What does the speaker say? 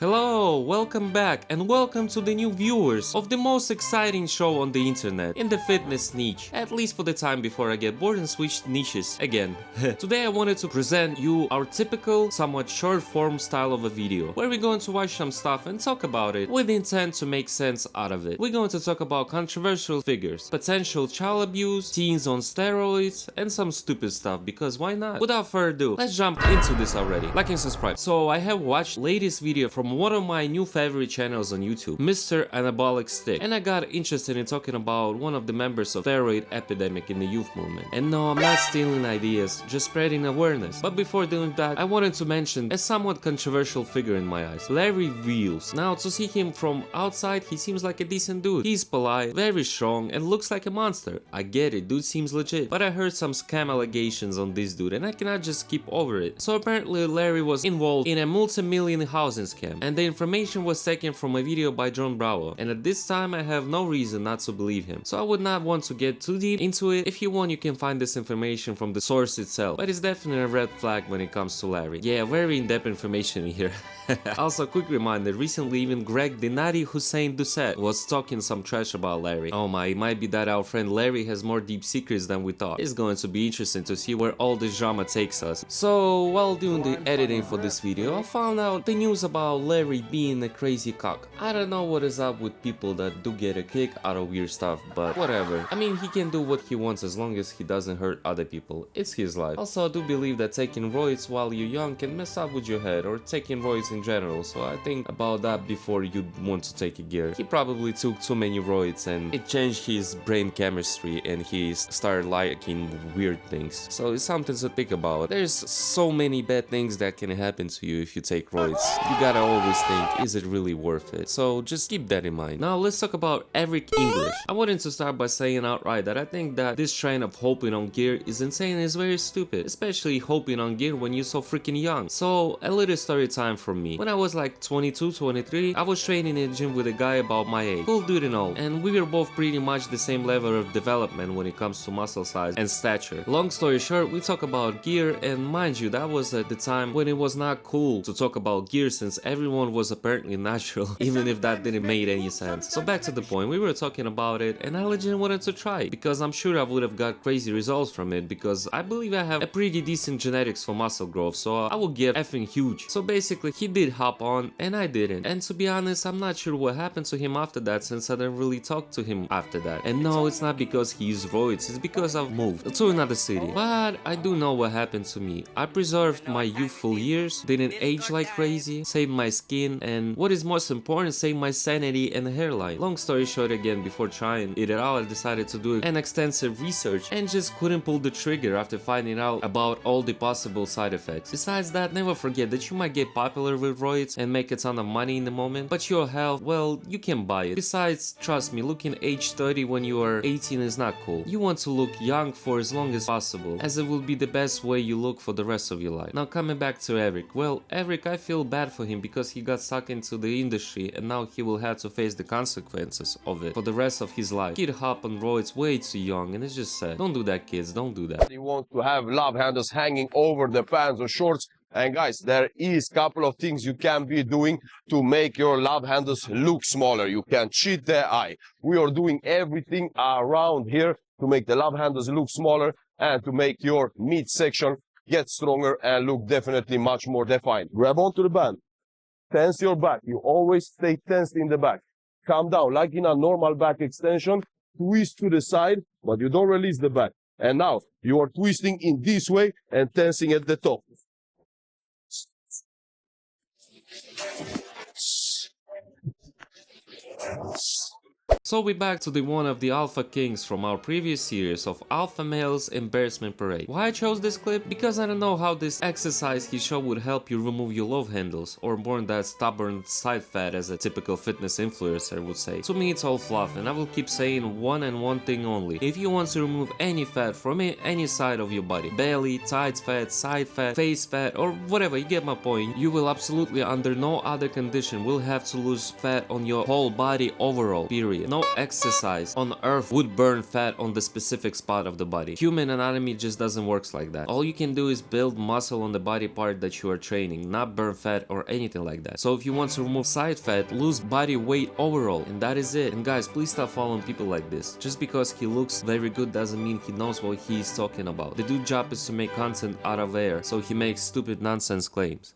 Hello, welcome back and welcome to the new viewers of the most exciting show on the internet in the fitness niche, at least for the time before I get bored and switch niches again. Today I wanted to present you our typical, somewhat short form style of a video, where we're going to watch some stuff and talk about it with the intent to make sense out of it. We're going to talk about controversial figures, potential child abuse, teens on steroids, and some stupid stuff, because why not? Without further ado, let's jump into this already. Like and subscribe. So I have watched latest video from one of my new favorite channels on YouTube, Mr. Anabolic Stick, and I got interested in talking about one of the members of steroid epidemic in the youth movement. And no, I'm not stealing ideas, just spreading awareness. But before doing that, I wanted to mention a somewhat controversial figure in my eyes, Larry Wheels. Now, to see him from outside, he seems like a decent dude. He's polite, very strong, and looks like a monster. I get it, dude seems legit, but I heard some scam allegations on this dude and I cannot just skip over it. So apparently Larry was involved in a multi-million housing scam, and the information was taken from a video by John Bravo, and at this time I have no reason not to believe him, so I would not want to get too deep into it. If you want, you can find this information from the source itself, but it's definitely a red flag when it comes to Larry. Yeah, very in-depth information here. Also, quick reminder, recently even Greg the Naughty Hussein Doucette was talking some trash about Larry. Oh my, it might be that our friend Larry has more deep secrets than we thought. It's going to be interesting to see where all this drama takes us. So, while doing the editing for this video, I found out the news about Larry being a crazy cock. I don't know what is up with people that do get a kick out of weird stuff, but whatever. I mean, he can do what he wants as long as he doesn't hurt other people. It's his life. Also, I do believe that taking roids while you're young can mess up with your head, or taking roids in general, so I think about that before you want to take a gear. He probably took too many roids and it changed his brain chemistry and he started liking weird things. So it's something to think about. There's so many bad things that can happen to you if you take roids. You gotta always think, is it really worth it? So just keep that in mind. Now let's talk about Eric English. I wanted to start by saying outright that I think that this trend of hoping on gear is insane and is very stupid, especially hoping on gear when you're so freaking young. So a little story time from me. When I was like 22, 23, I was training in a gym with a guy about my age, cool dude and all, and we were both pretty much the same level of development when it comes to muscle size and stature. Long story short, we talk about gear, and mind you, that was at the time when it was not cool to talk about gear since everyone was apparently natural, even if that didn't make any sense. So back to the point, we were talking about it and I legit wanted to try it, because I'm sure I would have got crazy results from it, because I believe I have a pretty decent genetics for muscle growth, so I would get effing huge. So basically he did hop on and I didn't, and to be honest, I'm not sure what happened to him after that, since I didn't really talk to him after that. And no, it's not because he used roids, it's because I've moved to another city. But I do know what happened to me. I preserved my youthful years, didn't age like crazy, saved my skin, and what is most important, saved my sanity and hairline. Long story short, again, before trying it at all, I decided to do an extensive research and just couldn't pull the trigger after finding out about all the possible side effects. Besides that, never forget that you might get popular with roids and make a ton of money in the moment, but your health, well, you can buy it. Besides, trust me, looking age 30 when you are 18 is not cool. You want to look young for as long as possible, as it will be the best way you look for the rest of your life. Now coming back to Eric, well, Eric, I feel bad for him because he got stuck into the industry and now he will have to face the consequences of it for the rest of his life. Kid hop on roids way too young, and it's just sad. Don't do that, kids, don't do that. You want to have love handles hanging over the pants or shorts. And guys, there is a couple of things you can be doing to make your love handles look smaller. You can cheat the eye. We are doing everything around here to make the love handles look smaller and to make your midsection get stronger and look definitely much more defined. Grab onto the band. Tense your back. You always stay tensed in the back. Calm down like in a normal back extension. Twist to the side, but you don't release the back. And now you are twisting in this way and tensing at the top. So we're back to the one of the alpha kings from our previous series of alpha males embarrassment parade. Why I chose this clip? Because I don't know how this exercise he showed would help you remove your love handles or burn that stubborn side fat, as a typical fitness influencer would say. To me it's all fluff, and I will keep saying one thing only. If you want to remove any fat from any side of your body, belly, tight fat, side fat, face fat, or whatever, you get my point, you will absolutely under no other condition will have to lose fat on your whole body overall, period. No no exercise on earth would burn fat on the specific spot of the body. Human anatomy just doesn't work like that. All you can do is build muscle on the body part that you are training, not burn fat or anything like that. So if you want to remove side fat, lose body weight overall, and that is it. And guys, please stop following people like this. Just because he looks very good doesn't mean he knows what he's talking about. The dude's job is to make content out of air, so he makes stupid nonsense claims.